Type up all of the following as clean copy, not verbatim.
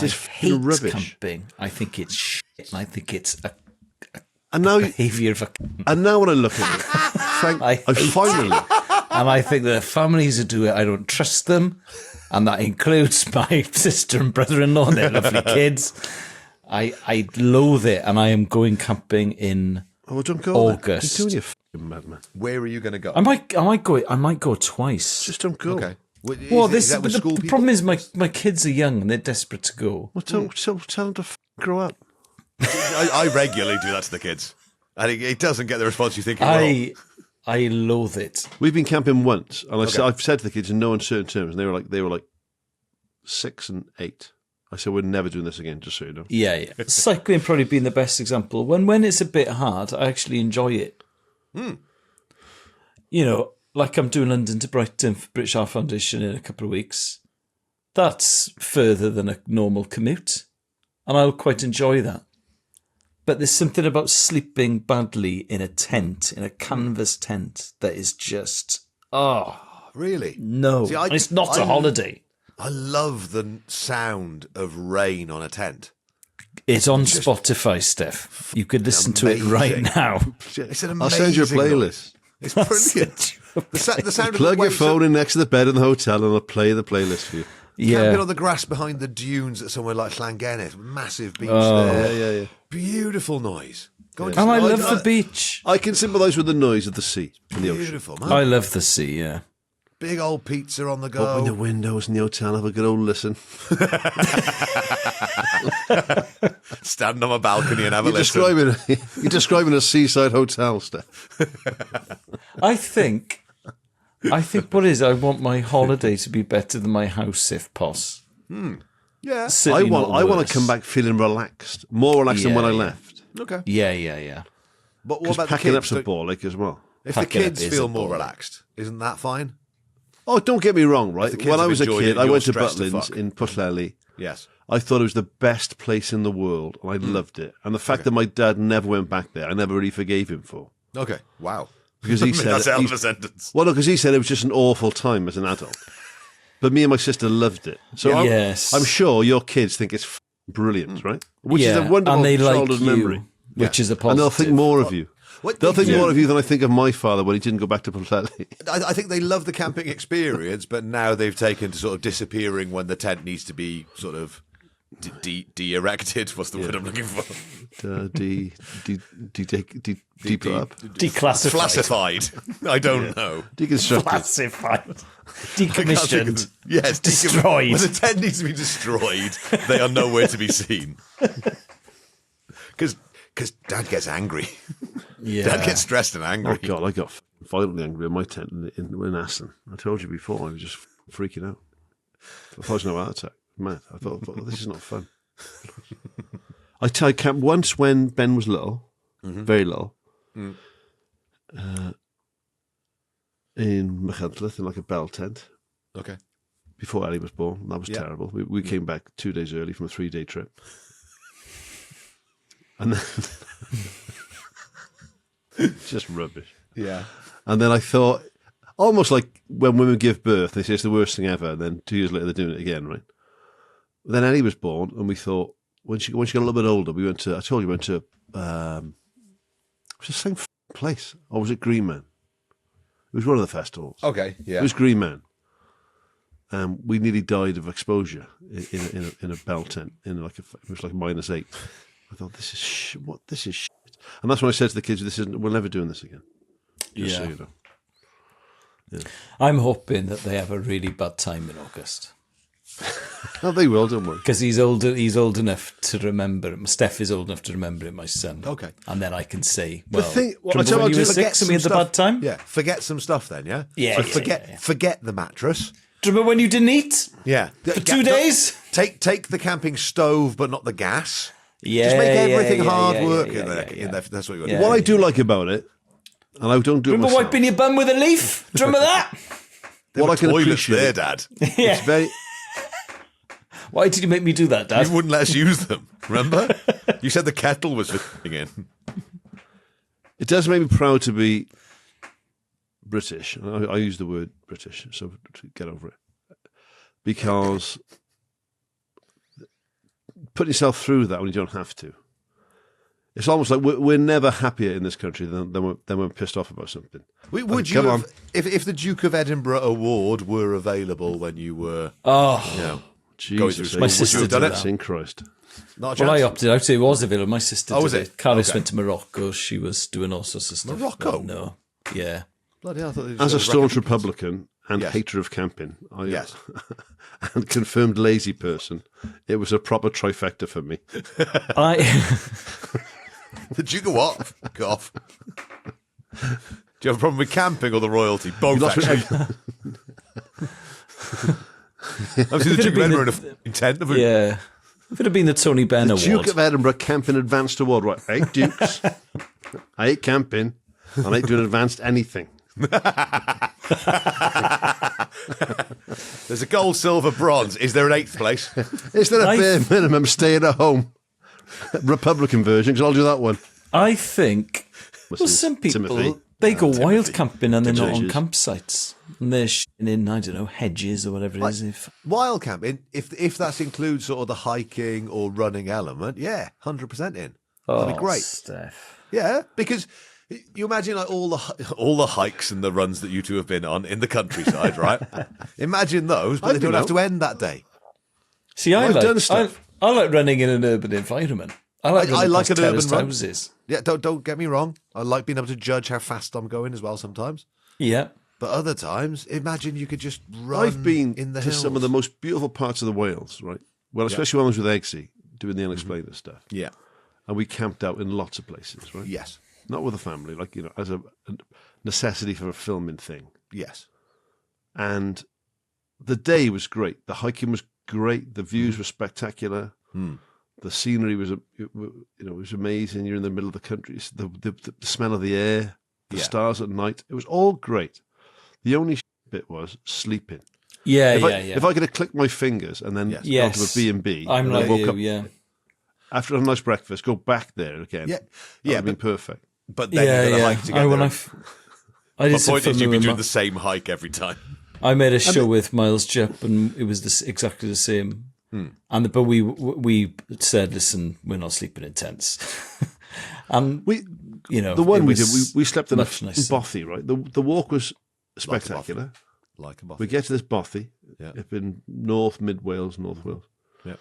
It's just hate rubbish. camping. I think it's shit. And I think it's a And now, behaviour of a... and now when I look at it, I finally... And I think the families who do it, I don't trust them. And that includes my sister and brother-in-law and their lovely kids. I loathe it, and I am going camping in don't go August. You're doing your fucking madman. Where are you going to go? I might go twice. Just don't go. Okay. The problem is my kids are young and they're desperate to go. Well, tell them to grow up. I regularly do that to the kids. And it doesn't get the response you think it will. I loathe it. We've been camping once, and I've said to the kids in no uncertain terms, and they were like 6 and 8. I said, we're never doing this again, just so you know. Yeah. Cycling probably being the best example. When it's a bit hard, I actually enjoy it. You know, like I'm doing London to Brighton for British Heart Foundation in a couple of weeks. That's further than a normal commute, and I'll quite enjoy that. But there's something about sleeping badly in a tent, in a canvas tent, that is just, really? No. See, and it's not a holiday. I love the sound of rain on a tent. It's on Spotify, Steff. You could listen to it right now. It's an amazing I'll send you a playlist. noise. It's brilliant. The sound Plug of the your waves phone in next to the bed in the hotel, and I'll play the playlist for you. Camping on the grass behind the dunes at somewhere like Llangennet, massive beach there. Yeah. Beautiful noise. And I love the beach. I can sympathise with the noise of the sea and the ocean. Beautiful, man. I love the sea, yeah. Big old pizza on the go. Open the windows in the hotel, have a good old listen. Stand on a balcony and have a listen. You're describing a seaside hotel, Steph. I think what is, I want my holiday to be better than my house if poss. Yeah. I want to come back feeling relaxed, more relaxed than when I left. Okay. Yeah. But what Because about packing the up's kids? a ball like as well. If the Packing up kids is feel a more ball. relaxed, isn't that fine? Oh, don't get me wrong, right? the kids When I have was a enjoyed kid, it, I you're went to stressed to Butlins fuck. in Pwllheli. Yes. I thought it was the best place in the world, and I loved it. And the fact that my dad never went back there, I never really forgave him for. Okay. Wow. Because he said That's a hell of a sentence. Well, no, because he said it was just an awful time as an adult. But me and my sister loved it. So Yes. I'm sure your kids think it's brilliant, right? Which is a Yeah, wonderful and they like childhood you, memory. which is a positive. And they'll think more of you. What They'll think do? more of you than I think of my father when he didn't go back to Pwllheli. I think they love the camping experience, but now they've taken to sort of disappearing when the tent needs to be sort of de-erected. What's the word I'm looking for? Declassified. Classified. I don't know. Deconstructed. Classified. Decommissioned. Yes, Destroyed. When the tent needs to be destroyed, they are nowhere to be seen. Because Dad gets angry. Yeah. Dad gets stressed and angry. Oh, God, I got violently angry in my tent in Aston. I told you before, I was just freaking out. I thought it was no heart attack. Mad. I thought this is not fun. I camped once when Ben was little, very little, in Machynlleth in like a bell tent. Okay. Before Ellie was born. That was terrible. We came back 2 days early from a 3-day trip. And then just rubbish. Yeah. And then I thought, almost like when women give birth, they say it's the worst thing ever, and then 2 years later they're doing it again, right? Then Ellie was born, and we thought, when she got a little bit older, we went to, I told you, we went to, it was the same place, or was it Green Man? It was one of the festivals. Okay, yeah. It was Green Man. We nearly died of exposure in a bell tent, it was like -8. I thought, this is shit. This is shit. And that's when I said to the kids, we're never doing this again. Just so you know. Yeah. I'm hoping that they have a really bad time in August. Oh, they will, don't worry. Because he's old enough to remember it. Steff is old enough to remember it, my son. Okay. And then I can say, well, I tell you when what you I'll were do, 6 and we had the bad time? Yeah, forget some stuff then, yeah? Yeah, So yeah. forget the mattress. Do you remember when you didn't eat? Yeah. For 2 days? Take the camping stove, but not the gas. Yeah. Just make everything hard yeah, work yeah, in there. yeah. That's what you got Yeah. to do. What I do like about it, and I don't do it Remember myself. wiping your bum with a leaf? Do you remember that? What I can Toilets appreciate, there, Dad. Yeah. it's very. Why did you make me do that, Dad? You wouldn't let us use them, remember? You said the kettle was fitting in. It does make me proud to be British. And I use the word British, so to get over it, because putting yourself through that when you don't have to. It's almost like we're never happier in this country than we're pissed off about something. Would you have, if the Duke of Edinburgh award were available when you were Jesus, through my school, sister would you have done did it? that. in Christ. Not a chance. Well, I opted out. It was available. My sister was did it? it. Caris Okay. went to Morocco. She was doing all sorts of stuff. Morocco? No. Yeah. Bloody hell, I thought they As a just staunch recognised- Republican and Yes. hater of camping, Yes. and confirmed lazy person, it was a proper trifecta for me. The Duke of what? Go off. Do you have a problem with camping or the royalty? Both, actually. I've seen the Duke of Edinburgh in a f***ing tent. Yeah. If it had been the Tony Benn Award. Duke of Edinburgh Camping Advanced Award. Right, I hate Dukes. I hate camping. And I hate doing advanced anything. There's a gold, silver, bronze. Is there an 8th place? Is there a bare minimum staying at home Republican version? Because I'll do that one. I think, well, some people, Timothy. they go wild camping and they're not on Timothy. campsites. And they're in, I don't know, hedges or whatever it is. Wild camping, if that includes sort of the hiking or running element, yeah, 100% in. That'd be great. Steff. Yeah, because you imagine like all the hikes and the runs that you two have been on in the countryside, right? Imagine those, but they don't have to end that day. See, I've done stuff. I like running in an urban environment. I like I like an urban terraced run. houses. Yeah, don't get me wrong. I like being able to judge how fast I'm going as well sometimes. Yeah. But other times, imagine you could just run I've been in the to hills. some of the most beautiful parts of the Wales, right? Well, especially when I was with Eggsy, doing the unexplained stuff. Yeah. And we camped out in lots of places, right? Yes. Not with a family, like, as a necessity for a filming thing. Yes. And the day was great. The hiking was great. The views were spectacular. The scenery was, it was amazing. You're in the middle of the country. The smell of the air, the stars at night. It was all great. The only bit was sleeping. Yeah, If I could have clicked my fingers and then gone to a B&B, I'm and like I woke you, up yeah. after a nice breakfast, go back there again. Yeah. That Yeah, would have been perfect. But then you're going to hike together. I did My some point is you'd filming be with doing the same hike every time. I made a show with Miles Jupp, and it was exactly the same. But we said, listen, we're not sleeping in tents. And The one we did, we slept in much in nicer. Bothy, right? The walk was spectacular. Like a We get to this Bothy, Yeah. up in Mid Wales, North Wales. Yeah.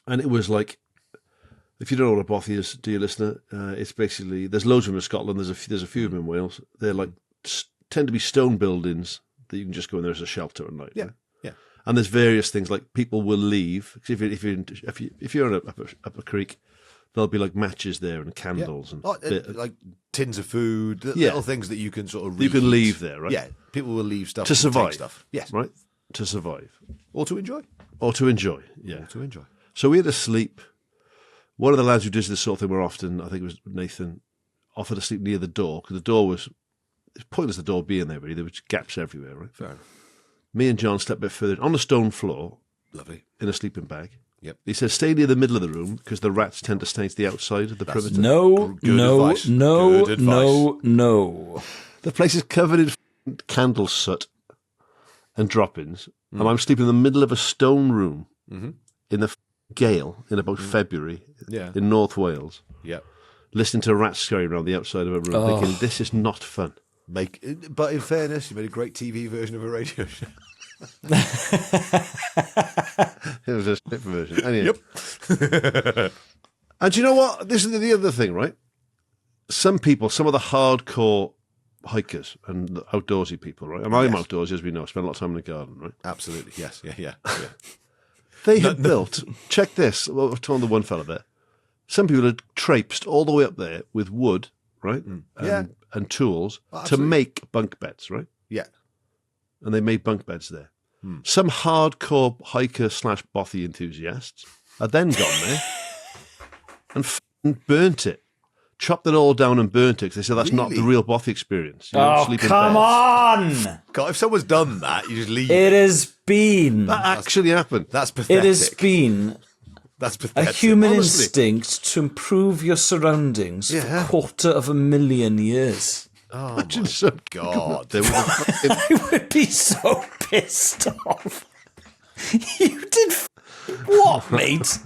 And it was like, if you don't know what a Bothy is, dear listener, it's basically, there's loads of them in Scotland, there's a few of them in Wales. They're like, tend to be stone buildings that you can just go in there as a shelter at night. Yeah. Right? Yeah. And there's various things, like people will leave. 'Cause if you're up a creek, there'll be like matches there and candles and like tins of food, Yeah. little things that you can sort of you can reheat. leave there, right? Yeah, people will leave stuff To and take survive. stuff. Yes, Right? To survive. or to enjoy. Or to enjoy. Yeah. Or to enjoy. So we had to sleep. One of the lads who does this sort of thing more often, I think it was Nathan, offered to sleep near the door because the door was, it's pointless the door being there, really. There was gaps everywhere, right? Fair enough. Me and John slept a bit further on the stone floor Lovely. in a sleeping bag. Yep. He said, stay near the middle of the room because the rats tend to stay to the outside of the perimeter. no, Good no, advice. no, Good no, no. The place is covered in candle soot and droppings, and I'm sleeping in the middle of a stone room in the gale in about February Yeah. in North Wales, Yeah. listening to rats scurrying around the outside of a room, thinking, this is not fun. But in fairness, you made a great TV version of a radio show. It was a split version. Anyway. Yep. And do you know what? This is the other thing, right? Some people, some of the hardcore hikers and the outdoorsy people, right? And I'm outdoorsy, as we know. I spend a lot of time in the garden, right? Absolutely. Yes. Yeah. They had built, check this, well, I've told the one fella there. Some people had traipsed all the way up there with wood, right? And tools to make bunk beds, right? Yeah. And they made bunk beds there. Some hardcore hiker / Bothy enthusiasts had then gone there and burnt it. Chopped it all down and burnt it because they said that's not the Really? real Bothy experience. You don't Oh, sleep in come beds. on! God, if someone's done that, you just leave. It has been. That actually happened. That's pathetic. It has been That's a pathetic. human honestly. instinct to improve your surroundings for Yeah. 250,000 years. Oh, Imagine my some God. They were fucking, I would be so pissed off. You did what? not, mate.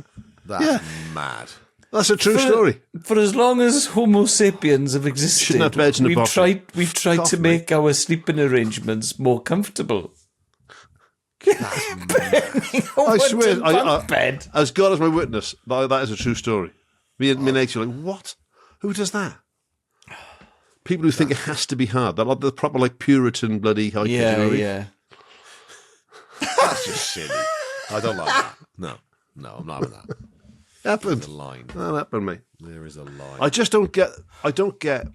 That's mad. That's a true story. For as long as Homo sapiens have existed, Shouldn't have beds in a bottle. we've tried to make our sleeping arrangements more comfortable. I swear, bed. as God is my witness, that is a true story. Me and Nate are like, what? Who does that? People who think it has to be hard. They're like the proper like Puritan bloody high Yeah. That's just silly. I don't like that. No, I'm not having that. Happened. There's a line. That happened, mate. There is a line. I just don't get. I don't get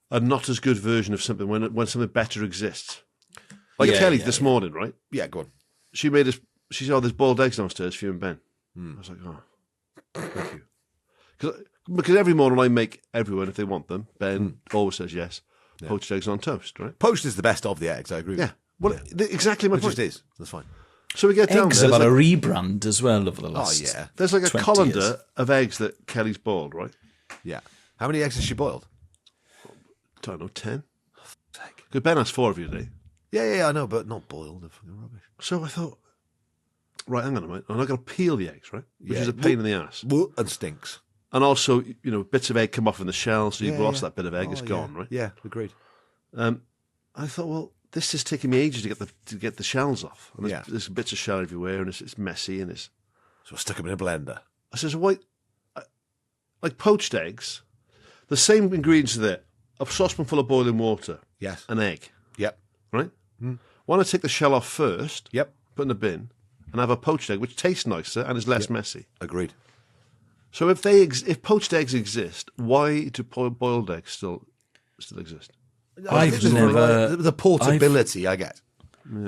a not as good version of something when something better exists. Like Kelly this morning, right? Yeah, go on. She made us. She said, "Oh, there's boiled eggs downstairs for you and Ben." I was like, "Oh, thank you." Because every morning I make everyone if they want them. Ben always says yes. Poached eggs on toast, right? Poached is the best of the eggs. I agree. Yeah. Well, exactly my It point. just is. That's fine. So we get down Eggs there. have had a rebrand as well over the last. Oh yeah, There's like a 20 colander years. of eggs that Kelly's boiled, right? yeah. How many eggs has she boiled? Don't know, 10. Because Ben has 4 of you today. Yeah, I know, but not boiled. They're fucking rubbish. So I thought, right, hang on a minute. I'm not going to peel the eggs, right? Which Yeah. is a pain in the ass. And stinks. And also, bits of egg come off in the shell, so you've lost that bit of egg. It's gone, right? Yeah, agreed. I thought, well, this is taking me ages to get the shells off. And there's bits of shell everywhere, and it's messy, and it's... So I stuck them in a blender. I says, why... Like poached eggs, the same ingredients are there. A saucepan full of boiling water. Yes. An egg. Yep. Right? Why not take the shell off first, Yep. put in a bin, and have a poached egg, which tastes nicer and is less messy. Agreed. So if poached eggs exist, why do boiled eggs still exist? I've never. The portability I get.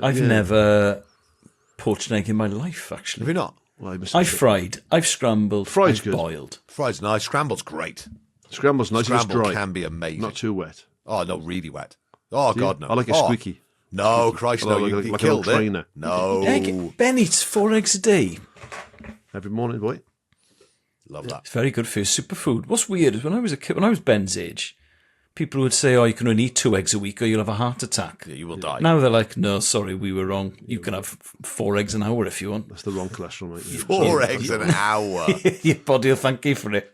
I've never poached an egg in my life. Actually, Have you not? Well, I've fried, I've scrambled, Fried's I've good. boiled. Fried's nice. Scrambled's great. Scramble's nice. Scramble It's dry, can be amazing. not too wet. Oh, no, really wet. Oh, God, no. I like it Oh, squeaky. No, Christ, no. Like You a killed little it. trainer. No. Ben eats 4 eggs a day. Every morning, boy. Love that. It's very good for your superfood. What's weird is when I was a kid, when I was Ben's age, people would say, "Oh, you can only eat 2 eggs a week, or you'll have a heart attack." Yeah, you will die. Now they're like, "No, sorry, we were wrong. You can have 4 eggs an hour if you want. That's the wrong cholesterol, mate. 4 eggs an hour. Your body will thank you for it."